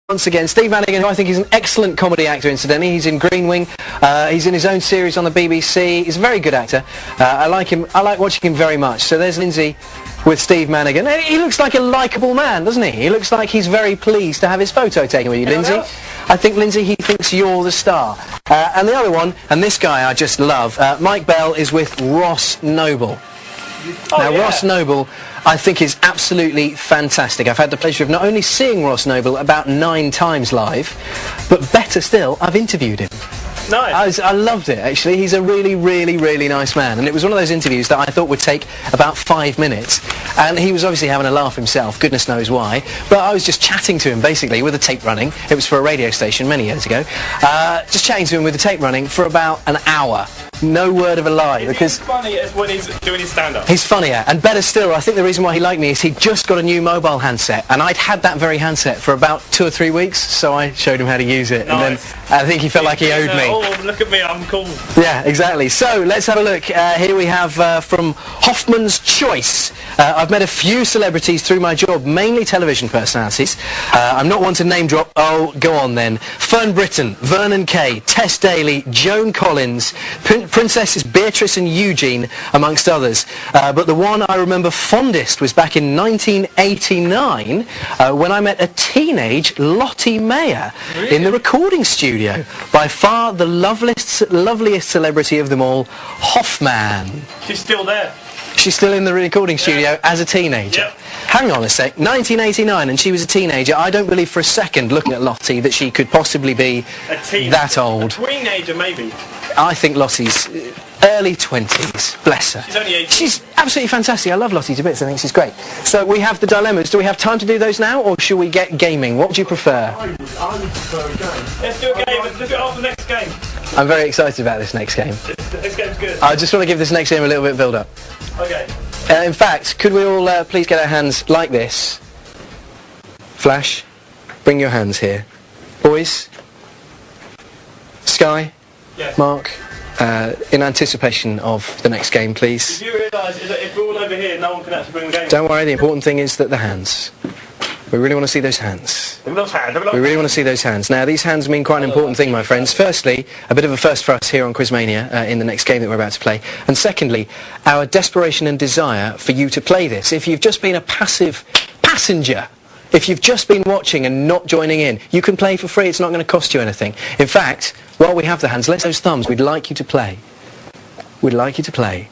Once again, Steve Madigan, who I think is an excellent comedy actor, incidentally. He's in Green Wing. He's in his own series on the BBC. He's a very good actor. I like him. I like watching him very much. So there's Lindsay with Steve Madigan. He looks like a likeable man, doesn't he? He looks like he's very pleased to have his photo taken with you, Lindsay. I think, Lindsay, he thinks you're the star. And the other one, and this guy I just love, Mike Bell is with Ross Noble. Ross Noble, I think, is absolutely fantastic. I've had the pleasure of not only seeing Ross Noble about 9 times live, but better still, I've interviewed him. Nice. I loved it, actually. He's a really, really, really nice man. And it was one of those interviews that I thought would take about 5 minutes. And he was obviously having a laugh himself, goodness knows why. But I was just chatting to him, basically, with the tape running. It was for a radio station many years ago. Just chatting to him with the tape running for about an hour. No word of a lie, because he's funny as when he's doing his stand-up. He's funnier, and better still, I think the reason why he liked me is he'd just got a new mobile handset, and I'd had that very handset for about 2 or 3 weeks, so I showed him how to use it, and then I think he felt like he owed me. Oh, look at me, I'm cool. Yeah, exactly. So, let's have a look. Here we have from Hoffman's Choice. I've met a few celebrities through my job, mainly television personalities. I'm not one to name drop. Oh, go on then. Fern Britton, Vernon Kay, Tess Daly, Joan Collins, Princesses Beatrice and Eugene, amongst others. But the one I remember fondest was back in 1989 when I met a teenage Lottie Mayer in the recording studio. By far the loveliest celebrity of them all, Hoffman. She's still there. She's still in the recording studio as a teenager. Yep. Hang on a sec, 1989 and she was a teenager. I don't believe for a second, looking at Lottie, that she could possibly be that old. A teenager, maybe. I think Lottie's early 20s, bless her. She's only 18. She's absolutely fantastic. I love Lottie to bits. I think she's great. So we have the dilemmas. Do we have time to do those now, or should we get gaming? What would you prefer? I would prefer a game. Let's do a game. Let's do it after the next game. I'm very excited about this next game. This game's good. I just want to give this next game a little bit of build-up. Okay. In fact, could we all please get our hands like this? Flash, bring your hands here. Boys, Sky, yes. Mark, in anticipation of the next game, please. Did you realise that if we're all over here, no one can actually bring the game? Don't worry, the important thing is that the hands. We really want to see those hands. We really want to see those hands. Now, these hands mean quite an important thing, my friends. Firstly, a bit of a first for us here on Quizmania in the next game that we're about to play. And secondly, our desperation and desire for you to play this. If you've just been a passive passenger, if you've just been watching and not joining in, you can play for free. It's not going to cost you anything. In fact, while we have the hands, let's those thumbs. We'd like you to play. We'd like you to play.